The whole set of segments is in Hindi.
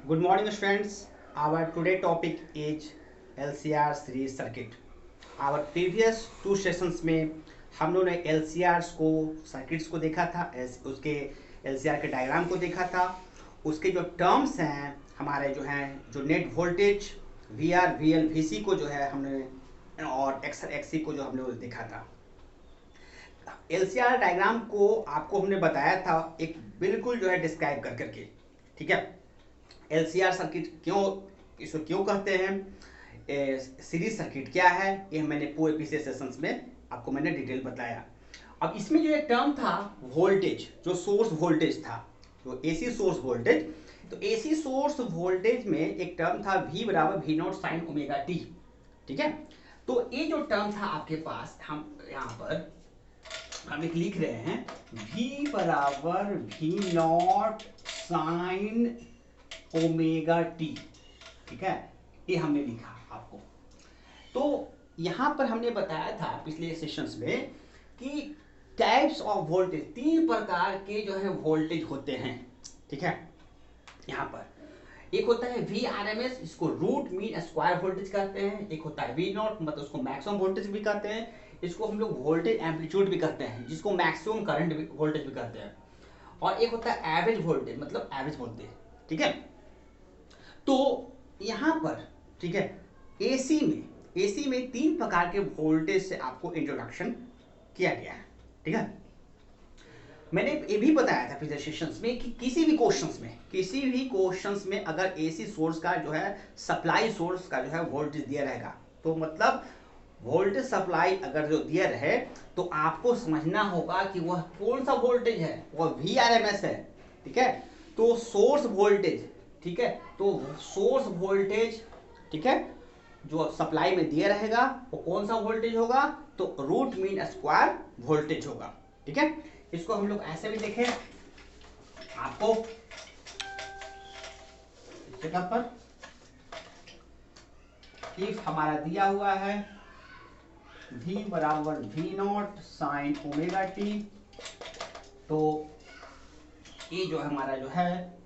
Good morning students. Our today topic is LCR series circuit. Our previous two sessions में हम लोगों ने LCRs को सर्किट्स को देखा था, उसके LCR के डायग्राम को देखा था। उसके जो टर्म्स हैं हमारे जो हैं जो net voltage VR, VL, VC को जो है हमने और XR, XC को जो हमने देखा था। LCR डायग्राम को आपको हमने बताया था एक बिल्कुल जो है डिस्क्राइब कर करके, ठीक है। LCR सर्किट क्यों, इसको क्यों कहते हैं, सीरीज सर्किट क्या है, ये मैंने पूरे पिछले सेशंस में आपको मैंने डिटेल बताया। अब इसमें जो एक टर्म था वोल्टेज, जो सोर्स वोल्टेज था, जो एसी सोर्स वोल्टेज, तो एसी सोर्स वोल्टेज में एक टर्म था V बराबर V not sine omega T, ठीक है। तो ये जो टर्म था आपके पास, हम यहाँ पर हम एक लिख रहे हैं V बराबर V not sine omega T, ठीक है, ये हमने लिखा आपको। तो यहां पर हमने बताया था पिछले सेशंस में कि टाइप्स ऑफ वोल्टेज, तीन प्रकार के जो है वोल्टेज होते हैं, ठीक है। यहां पर एक होता है वी आर एम एस, इसको रूट मीन स्क्वायर वोल्टेज कहते हैं। एक होता है वी नॉट, मतलब उसको मैक्सिमम वोल्टेज भी कहते हैं। इसको हम लोग वोल्टेज एम्पलीट्यूड भी कहते हैं, जिसको मैक्सिमम करंट वोल्टेज भी कहते हैं। और एक होता है एवरेज वोल्टेज, मतलब एवरेज वोल्टेज, ठीक है। तो यहां पर, ठीक है, एसी में तीन प्रकार के वोल्टेज से आपको इंट्रोडक्शन किया गया है, ठीक है। मैंने ये भी बताया था पिछले सेशंस में कि किसी भी क्वेश्चंस में अगर एसी सोर्स का जो है सप्लाई सोर्स का जो है वोल्टेज दिया रहेगा, तो मतलब वोल्टेज सप्लाई अगर जो दिया रहे तो आपको समझना होगा कि वह कौन सा वोल्टेज है, वह VRMS है, ठीक है। तो सोर्स वोल्टेज, ठीक है, तो सोर्स वोल्टेज, ठीक है, जो सप्लाई में दिया रहेगा वो कौन सा वोल्टेज होगा, तो रूट मीन स्क्वायर वोल्टेज होगा, ठीक है। इसको हम लोग ऐसे भी देखें आपको इस जगह पर, इफ हमारा दिया हुआ है V बराबर V not sine omega T, तो ये जो हमारा जो है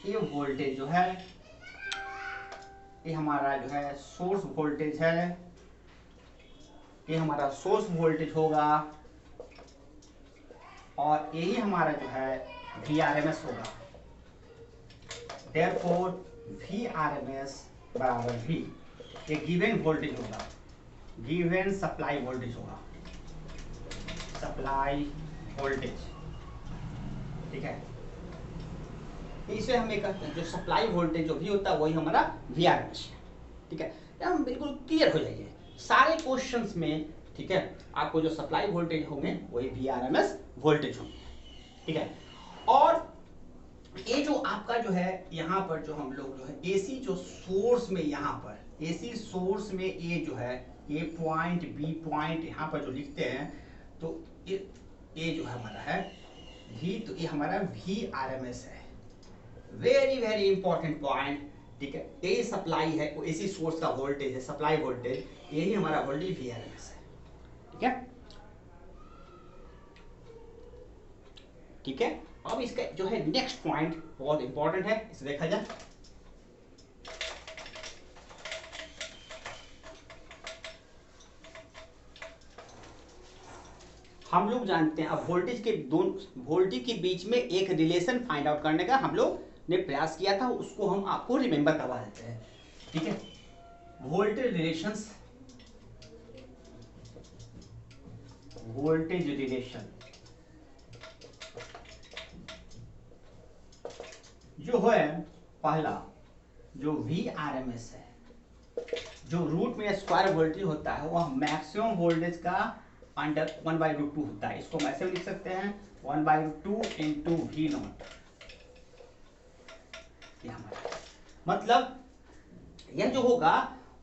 ये वोल्टेज जो है ये हमारा जो है सोर्स वोल्टेज है, ये हमारा सोर्स वोल्टेज होगा और यही हमारा जो है VRMS होगा। Therefore VRMS बराबर V, ये गिवन वोल्टेज होगा, गिवन सप्लाई वोल्टेज होगा, सप्लाई वोल्टेज, ठीक है। इसे हम एक कहते हैं जो सप्लाई वोल्टेज जो भी होता है वही हमारा VRMS, ठीक है। हम बिल्कुल क्लियर हो जाइए सारे क्वेश्चंस में, ठीक है, आपको जो सप्लाई वोल्टेज होंगे वही VRMS वोल्टेज होंगे, ठीक है। और ये जो आपका जो है यहाँ पर जो हम लोग जो है एसी जो सोर्स में, यहाँ पर एसी सोर्स में ये जो है ए पॉइंट बी पॉइंट यहाँ पर जो लिखते हैं, तो ये जो हमारा है V, तो ये हमारा VRMS है, वेरी वेरी इंपॉर्टेंट पॉइंट, ठीक है। ये सप्लाई है, एसी सोर्स का वोल्टेज है, सप्लाई वोल्टेज, यही हमारा वोल्टेज VRMS है, ठीक है, ठीक है। अब इसका जो है नेक्स्ट पॉइंट बहुत इंपॉर्टेंट है, इसे देखा जाए। हम लोग जानते हैं अब वोल्टेज के दोनों वोल्टेज के बीच में एक रिलेशन फाइंड आउट करने का हम लोग ने प्रयास किया था, उसको हम आपको रिमेंबर करवा देते हैं, ठीक है। वोल्टेज रिलेशंस, वोल्टेज रिलेशन जो है पहला जो VRMS है, जो रूट में स्क्वायर वोल्टेज होता है वह मैक्सिमम वोल्टेज का अंडर 1/√2 होता है। इसको हम ऐसे लिख सकते हैं 1/√2 इंटू V नॉट, मतलब यह जो होगा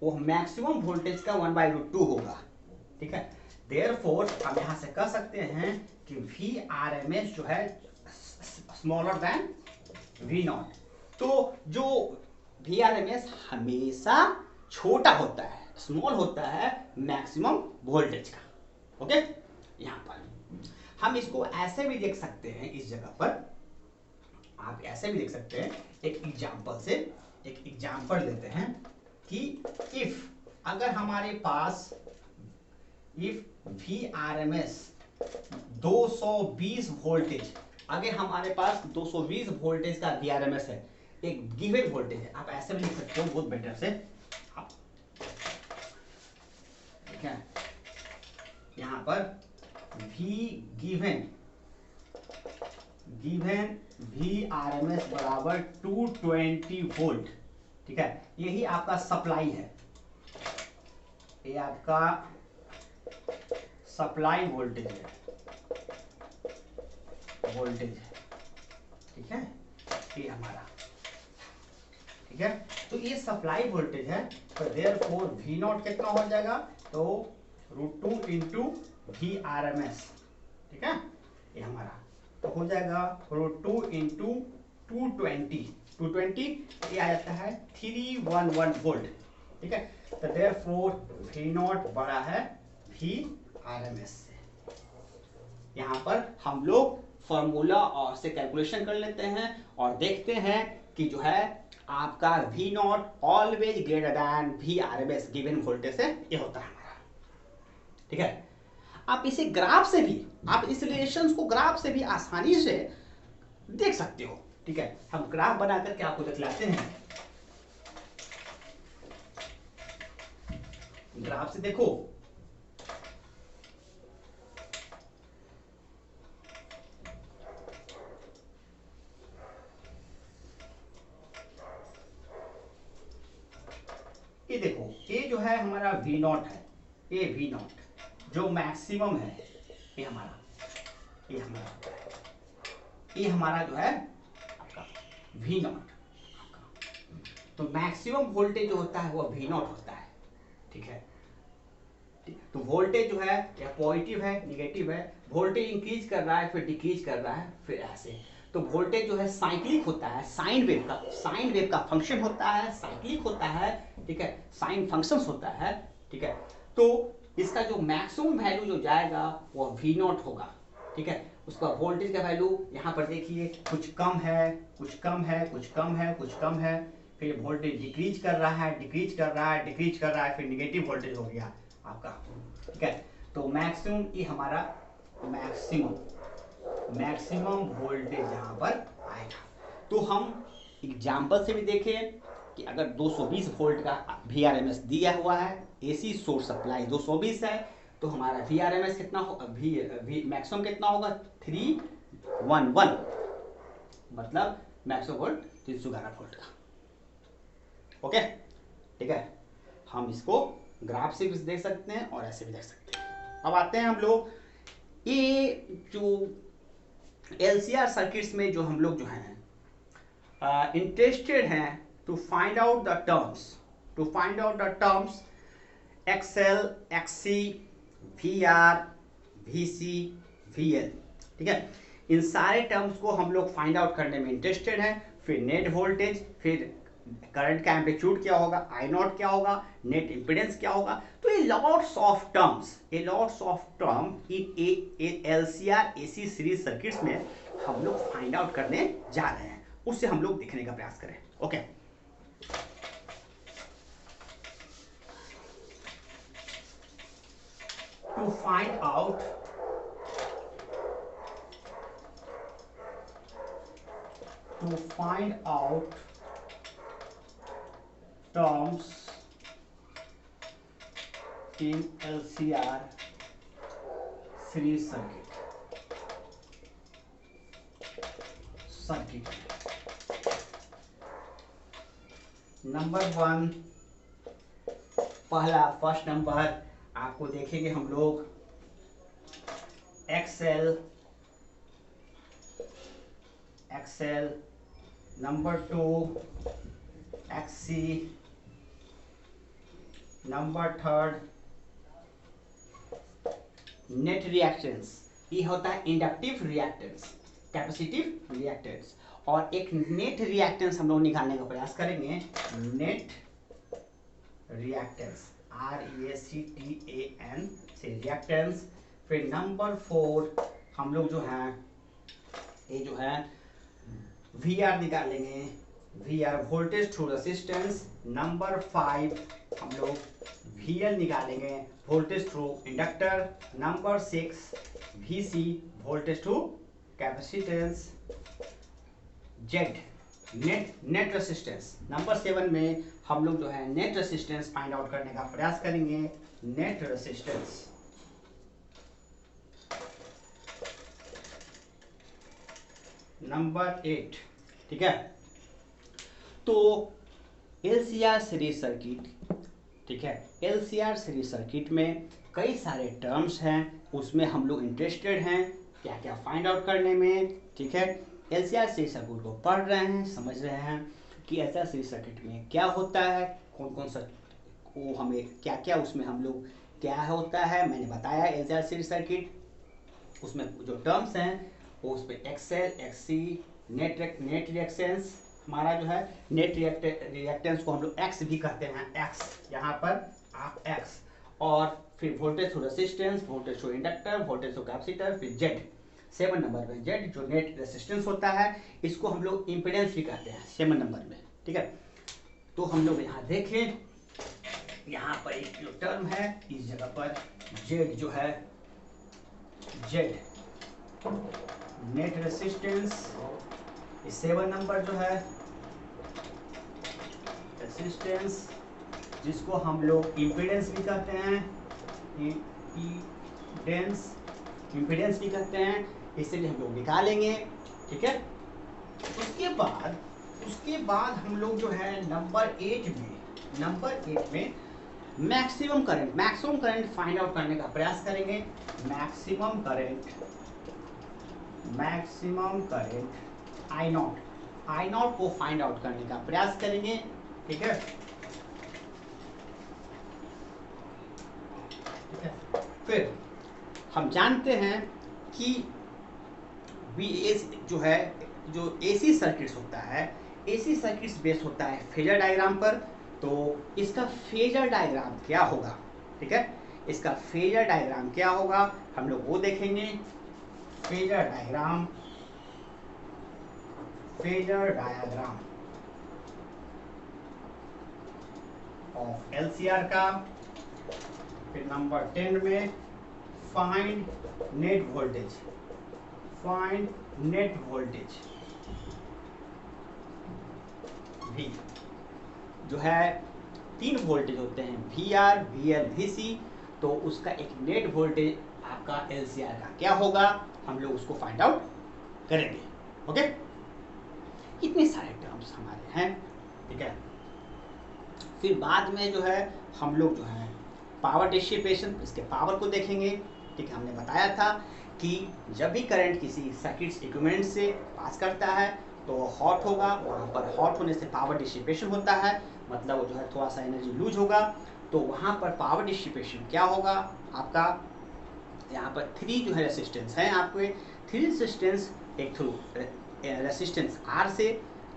वो मैक्सिमम वोल्टेज का 1/√2 होगा, ठीक है। देयरफॉर हम यहां से कह सकते हैं कि VRMS जो है स्मॉलर देन V नॉट, तो जो VRMS हमेशा छोटा होता है, स्मॉल होता है मैक्सिमम वोल्टेज का, ओके। यहां पर हम इसको ऐसे भी देख सकते हैं, इस जगह पर आप ऐसे भी देख सकते हैं, एक एग्जाम्पल से एक एग्जाम्पल लेते हैं कि इफ अगर हमारे पास इफ VRMS 220 वोल्टेज, अगर हमारे पास 220 वोल्टेज का VRMS है, एक गिवन वोल्टेज है, आप ऐसे भी लिख सकते हो बहुत बेटर से, ठीक है, यहां पर गिवन VRMS बराबर 220 वोल्ट, ठीक है, यही आपका सप्लाई है, ये आपका सप्लाई वोल्टेज है, ठीक है, ये हमारा, ठीक है, तो ये सप्लाई वोल्टेज है, तो देयरफॉर V नॉट कितना हो जाएगा, तो √2 इंटू VRMS, ठीक है, ये हमारा तो हो जाएगा √2 इंटू 220 ये आ जाता है 311 वोल्ट, ठीक है, तो देयरफॉर V नॉट बड़ा है VRMS से। यहाँ पर हम लोग फॉर्मूला और से कैलकुलेशन कर लेते हैं और देखते हैं कि जो है आपका V not always greater than VRMS given voltage से ये होता है हमारा, ठीक है। आप इसे ग्राफ से भी, आप इस रिलेशंस को ग्राफ से भी आसानी से देख सकते हो, ठीक है, हम ग्राफ बना करके आपको दिखलाते हैं, ग्राफ से देखो, ये देखो, ये जो है हमारा V नॉट है, ये V नॉट जो मैक्सिमम है, ये हमारा जो है आपका V नॉट, तो मैक्सिमम वोल्टेज जो होता है वो V नॉट होता है, ठीक है, तो वोल्टेज जो है या पॉजिटिव है निगेटिव है, वोल्टेज इंक्रीज कर रहा है फिर डिक्रीज कर रहा है फिर ऐसे, तो वोल्टेज जो है साइक्लिक होता है, साइन वेव का फंक्शन होता है, साइक्लिक होता है, ठीक है, साइन फंक्शंस होता है, ठीक है, तो इसका जो मैक्सिमम वैल्यू जो जाएगा वो V नॉट होगा, ठीक है, उसका वोल्टेज का वैल्यू यहाँ पर देखिए कुछ कम है, कुछ कम है, कुछ कम है, कुछ कम है, फिर वोल्टेज डिक्रीज कर रहा है, फिर निगेटिव वोल्टेज हो गया आपका, ठीक है, तो मैक्सिमम ये हमारा मैक्सिमम वोल्टेज यहाँ पर आएगा। तो हम एग्जाम्पल से भी देखें कि अगर 220 वोल्ट का VRMS दिया हुआ है, AC सोर्स सप्लाई 220 है, तो हमारा VRMS कितना हो, मैक्सिमम कितना होगा 311, मतलब मैक्सिमम वोल्ट 311 वोल्ट का, ओके, ठीक है, हम इसको ग्राफ से भी देख सकते हैं और ऐसे भी देख सकते हैं। अब आते हैं हम लोग ये जो LCR सर्किट्स में जो हम लोग जो हैं इंटरेस्टेड हैं to find out the terms XL, XC, VR, VC, VL, ठीक है, इन सारे टर्म्स को हम लोग फाइंड आउट करने में इंटरेस्टेड हैं, फिर नेट वोल्टेज, फिर करंट का एम्पलीट्यूड क्या होगा, I नॉट क्या होगा, नेट इंपेडेंस क्या होगा, तो ये lots of term in LCR AC series circuits में हम लोग फाइंड आउट करने जा रहे हैं, उससे हम लोग देखने का प्रयास करें, okay. To find out terms in LCR series circuit number 1, first number आपको देखेंगे हम लोग XL, number 2 XC, number 3 net reactance, ये होता है इंडक्टिव रिएक्टेंस, कैपेसिटिव रिएक्टेंस, और एक नेट रिएक्टेंस हम लोग निकालने का प्रयास करेंगे, नेट रिएक्टेंस REACTAN से रिएक्टेंस। फिर नंबर 4 हम लोग जो है ये जो है VR निकालेंगे, V R voltage through resistance. Number 5 हम लोग वी एल निकालेंगे, voltage through inductor. Number 6 V C, voltage through capacitance. Z net resistance. Number 7 में हम लोग जो है नेट रेसिस्टेंस फाइंड आउट करने का प्रयास करेंगे। Net resistance. नंबर 8, ठीक है। तो एलसीआर सीरीज सर्किट, ठीक है, एलसीआर सीरीज सर्किट में कई सारे टर्म्स हैं, उसमें हम लोग इंटरेस्टेड हैं क्या क्या फाइंड आउट करने में, ठीक है। एलसीआर सीरीज सर्किट को पढ़ रहे हैं, समझ रहे हैं कि एलसीआर सीरीज सर्किट में क्या होता है, कौन कौन सा वो हमें क्या क्या उसमें हम लोग क्या होता है। मैंने बताया एलसीआर सीरीज सर्किट, उसमें जो टर्म्स हैं वो उसमें एक्सएल, एक्ससी, नेट रिएक्टेंस, हमारा जो है नेट रिएक्टेंस को हम लोग एक्स भी कहते हैं, एक्स यहाँ पर आप एक्स, और फिर voltage through resistance, voltage through inductor, voltage through capacitor, फिर जेड 7 नंबर में जेड जो नेट रेसिस्टेंस होता है, इसको हम लोग इम्पीडेंस भी कहते हैं 7 नंबर में, ठीक है। तो हम लोग यहाँ देखें, यहाँ पर एक जो टर्म है इस जगह पर जेड जो है, जेड नेट रेसिस्टेंस, 7 नंबर जो है रेसिस्टेंस, जिसको हम लोग इम्पीडेंस भी कहते हैं, इम्पीडेंस भी कहते हैं, इसलिए हम लोग निकालेंगे, ठीक है। उसके बाद हम लोग जो है नंबर 8 में मैक्सिमम करंट फाइंड आउट करने का प्रयास करेंगे। मैक्सिमम करंट आई नॉट को फाइंड आउट करने का प्रयास करेंगे, ठीक है। फिर हम जानते हैं कि जो है जो एसी सर्किट्स होता है, एसी सर्किट्स बेस होता है फेजर डायग्राम पर। तो इसका फेजर डायग्राम क्या होगा, ठीक है, इसका फेजर डायग्राम क्या होगा हम लोग वो देखेंगे। फेजर डायग्राम ऑफ एलसीआर का। फिर नंबर 10 में फाइंड नेट वोल्टेज V, जो है 3 वोल्टेज होते हैं, VR, VL, VC। तो उसका एक नेट वोल्टेज आपका एलसीआर का क्या होगा, हम लोग उसको फाइंड आउट करेंगे, ओके। इतने सारे टर्म्स हमारे हैं, ठीक है। फिर बाद में जो है हम लोग जो है पावर डिसिपेशन, इसके पावर को देखेंगे, ठीक है। हमने बताया था कि जब भी करंट किसी सर्किट इक्विपमेंट से पास करता है तो हॉट होगा, वहाँ पर हॉट होने से पावर डिसिपेशन होता है, मतलब वो जो है थोड़ा सा एनर्जी लूज होगा। तो वहाँ पर पावर डिसिपेशन क्या होगा आपका, यहाँ पर 3 जो है रेसिस्टेंस हैं आपके, 3 रेसिस्टेंस, एक थ्रू रेसिस्टेंस R से,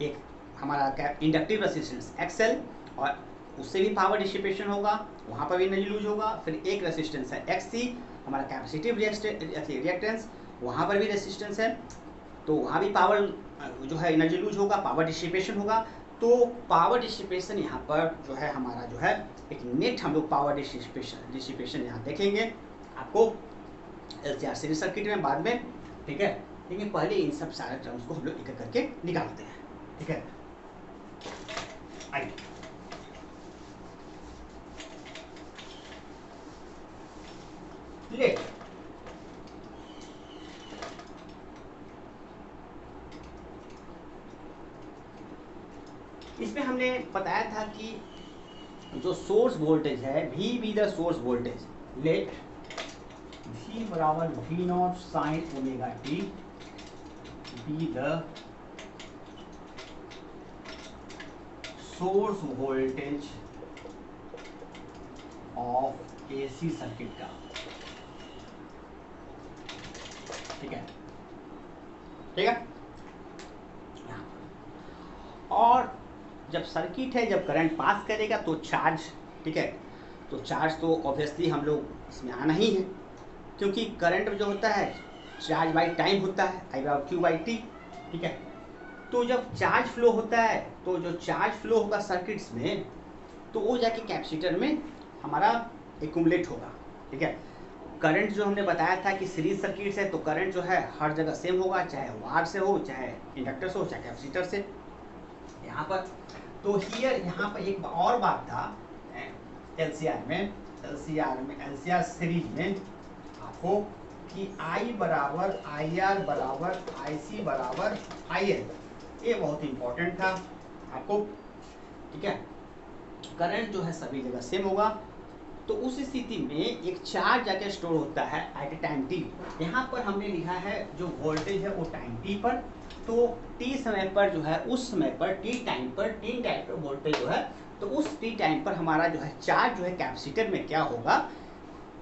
एक हमारा क्या इंडक्टिव रेसिस्टेंस XL, और उससे भी पावर डिसिपेशन होगा, वहाँ पर भी एनर्जी लूज होगा। फिर एक रेसिस्टेंस है XC, हमारा कैपेसिटिव रिएक्टेंस, वहाँ पर भी रेसिस्टेंस है, तो वहाँ भी पावर जो है एनर्जी लूज होगा, पावर डिसिपेशन होगा। तो पावर डिसिपेशन यहाँ पर जो है हमारा जो है एक नेट हम लोग पावर डिसिपेशन यहाँ देखेंगे आपको एलसीआर सीरीज सर्किट में बाद में, ठीक है। लेकिन पहले इन सब सारे टर्म्स को हम लोग एक एक करके निकालते हैं, ठीक है। आइए लेट इसमें हमने बताया था कि जो सोर्स वोल्टेज है V be the source voltage, let V बराबर V0 sine omega t be the source voltage of AC circuit का, ठीक है, ठीक है। और जब सर्किट है, जब करंट पास करेगा तो चार्ज, ठीक है, तो चार्ज तो ऑब्वियसली हम लोग इसमें आना ही है, क्योंकि करंट जो होता है चार्ज बाई टाइम होता है, I/Q/T, ठीक है। तो जब चार्ज फ्लो होता है, तो जो चार्ज फ्लो होगा सर्किट्स में, तो वो जाके कैपेसिटर में हमारा एक्यूमुलेट होगा। ठीक है, करंट जो हमने बताया था कि सीरीज सर्किट है तो करंट जो है हर जगह सेम होगा, चाहे वार से हो, चाहे इंडक्टर से हो, चाहे कैपेसिटर से। यहाँ पर तो हियर यहाँ पर एक और बात था एलसीआर सीरीज में आपको कि आई बराबर आई आर बराबर आई सी बराबर आई एल, ये बहुत इंपॉर्टेंट था आपको। ठीक है, करंट जो है सभी जगह सेम होगा, तो उस स्थिति में एक चार्ज जाके स्टोर होता है एट ए टाइम टी। यहाँ पर हमने लिखा है जो वोल्टेज है वो टाइम टी पर, तो टी समय पर जो है, उस समय पर टी टाइम पर वोल्टेज जो है, तो उस टी टाइम पर हमारा जो है चार्ज जो है कैपेसिटर में क्या होगा,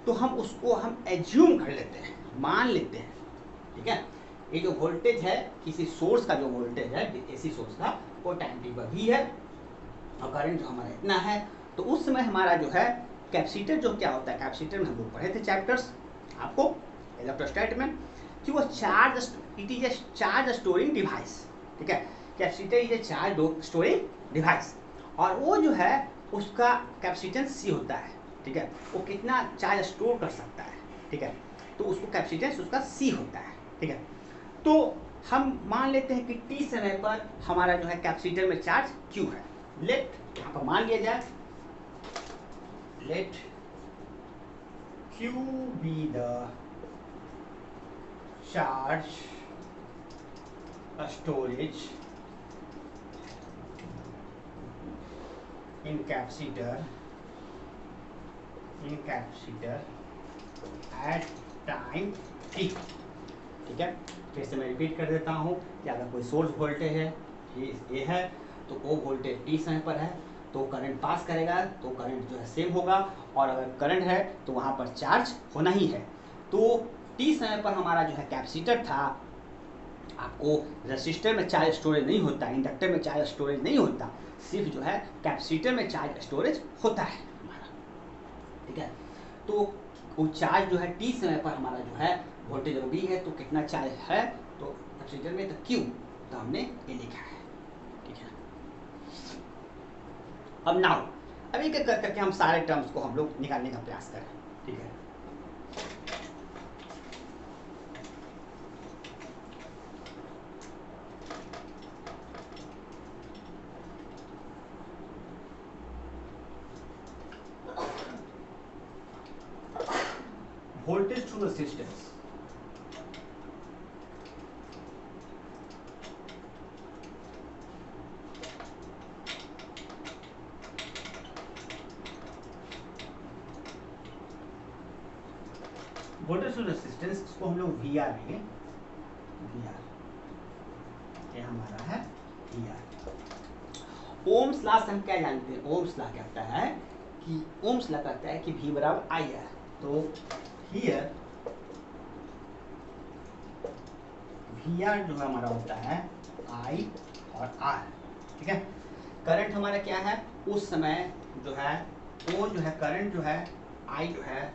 तो हम उसको हम एज्यूम कर लेते हैं, मान लेते हैं। ठीक है, ये जो वोल्टेज है किसी सोर्स का, जो वोल्टेज है एसी सोर्स का, वो टाइम टी पर भी है और करंट जो हमारा इतना है, तो उस समय हमारा जो है कैपेसिटर जो क्या होता है, कैपेसिटर में हम लोग पढ़े थे चैप्टर्स आपको इलेक्ट्रोस्टैट में, कि वो charge, it is a charge storing device. ठीक है, capacitor is a charge storing device, और वो जो है उसका कैपेसिटेंस सी होता है। ठीक है, वो कितना चार्ज स्टोर कर सकता है। ठीक है, तो उसको कैपेसिटेंस उसका सी होता है। ठीक है, तो हम मान लेते हैं कि टी समय पर हमारा जो है कैपेसिटर में चार्ज क्यू है। लेट यहाँ पर मान लिया जाए, let Q be the charge storage in capacitor at time t। ठीक है, फिर से मैं रिपीट कर देता हूँ कि अगर कोई सोर्स वोल्टेज है ये है, तो वो वोल्टेज टी समय पर है, तो करंट पास करेगा, तो करंट जो है सेम होगा, और अगर करंट है तो वहाँ पर चार्ज होना ही है। तो टी समय पर हमारा जो है कैपेसिटर था, आपको रेसिस्टर में चार्ज स्टोरेज नहीं होता, इंडक्टर में चार्ज स्टोरेज नहीं होता, सिर्फ जो है कैपेसिटर में चार्ज स्टोरेज होता है हमारा। ठीक है, तो वो चार्ज जो है टी समय पर हमारा जो है वोल्टेज वी है, तो कितना चार्ज है, तो कैपेसिटर में तो क्यू, तो हमने ये लिखा है। ठीक है, अब नाउ अब एक एक करके हम सारे टर्म्स को हम लोग निकालने का प्रयास करें। ठीक है, voltage through resistance, voltage through resistance को हम लोग वी आर लेंगे। वी आर ये हमारा है वी आर। ओम्स लॉ से हम क्या जानते हैं, ओम्स लॉ कहता है कि ओम्स लॉ कहता है कि V बराबर आई आर, तो हियर वी आर जो है हमारा होता है आई और आर। ठीक है, करंट हमारा क्या है, उस समय जो है वो जो है करंट जो है आई जो है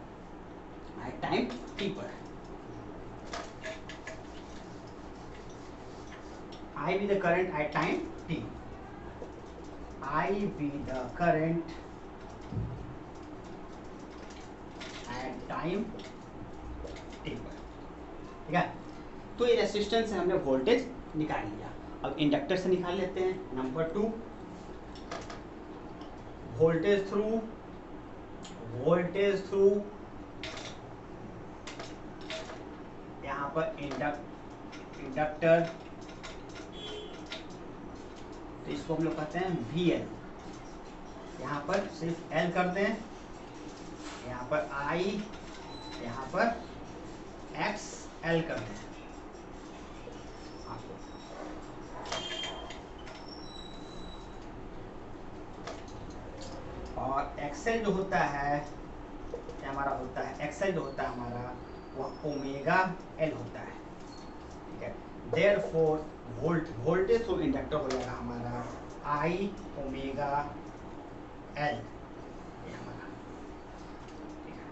आई टाइम टी पर, I be the current at time t, I be the current at time t पर। ठीक है, तो ये रेजिस्टेंस से हमने वोल्टेज निकाल लिया। अब इंडक्टर से निकाल लेते हैं। नंबर 2, वोल्टेज थ्रू यहाँ पर इंडक्टर, तो इसको हम लोग कहते हैं VL। यहाँ पर सिर्फ L कर दें, यहाँ पर I, यहाँ पर XL कर दें आपको। और XL जो होता है हमारा होता है, XL जो होता है हमारा वह ओमेगा L होता है। ठीक है, देयरफॉर वोल्टेज थ्रू इंडक्टर हो जाएगा हमारा I ओमेगा L, ये हमारा। ठीक है,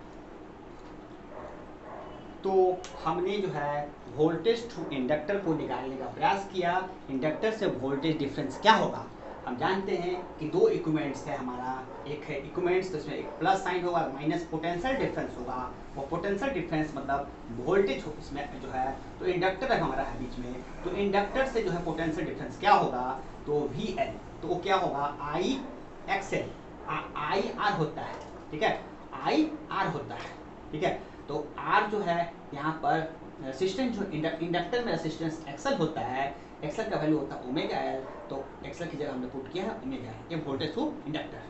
तो हमने जो है वोल्टेज थ्रू इंडक्टर को निकालने का प्रयास किया। इंडक्टर से वोल्टेज डिफरेंस क्या होगा? हम जानते हैं कि दो इक्विपमेंट्स है हमारा, एक है इक्विपमेंट्स तो इसमें एक प्लस साइन होगा, माइनस पोटेंशियल डिफरेंस होगा। वो पोटेंशियल डिफरेंस मतलब वोल्टेज इसमें जो है, तो इंडक्टर हमारा है बीच में, तो इंडक्टर से जो है पोटेंशियल डिफरेंस क्या होगा? तो वी एल, तो वो क्या होगा? आई एक्स एल, आई आर होता है, ठीक है, आई आर होता है, ठीक है। तो आर जो है यहाँ पर रेसिस्टेंस, जो इंडक्टर में रेसिस्टेंस एक्सल होता है, एक्सल का वैल्यू होता है ओमेगा एल, तो एक्सल की जगह हमने पुट किया है ओमेगा एल, ये वोल्टेज थ्रू इंडक्टर।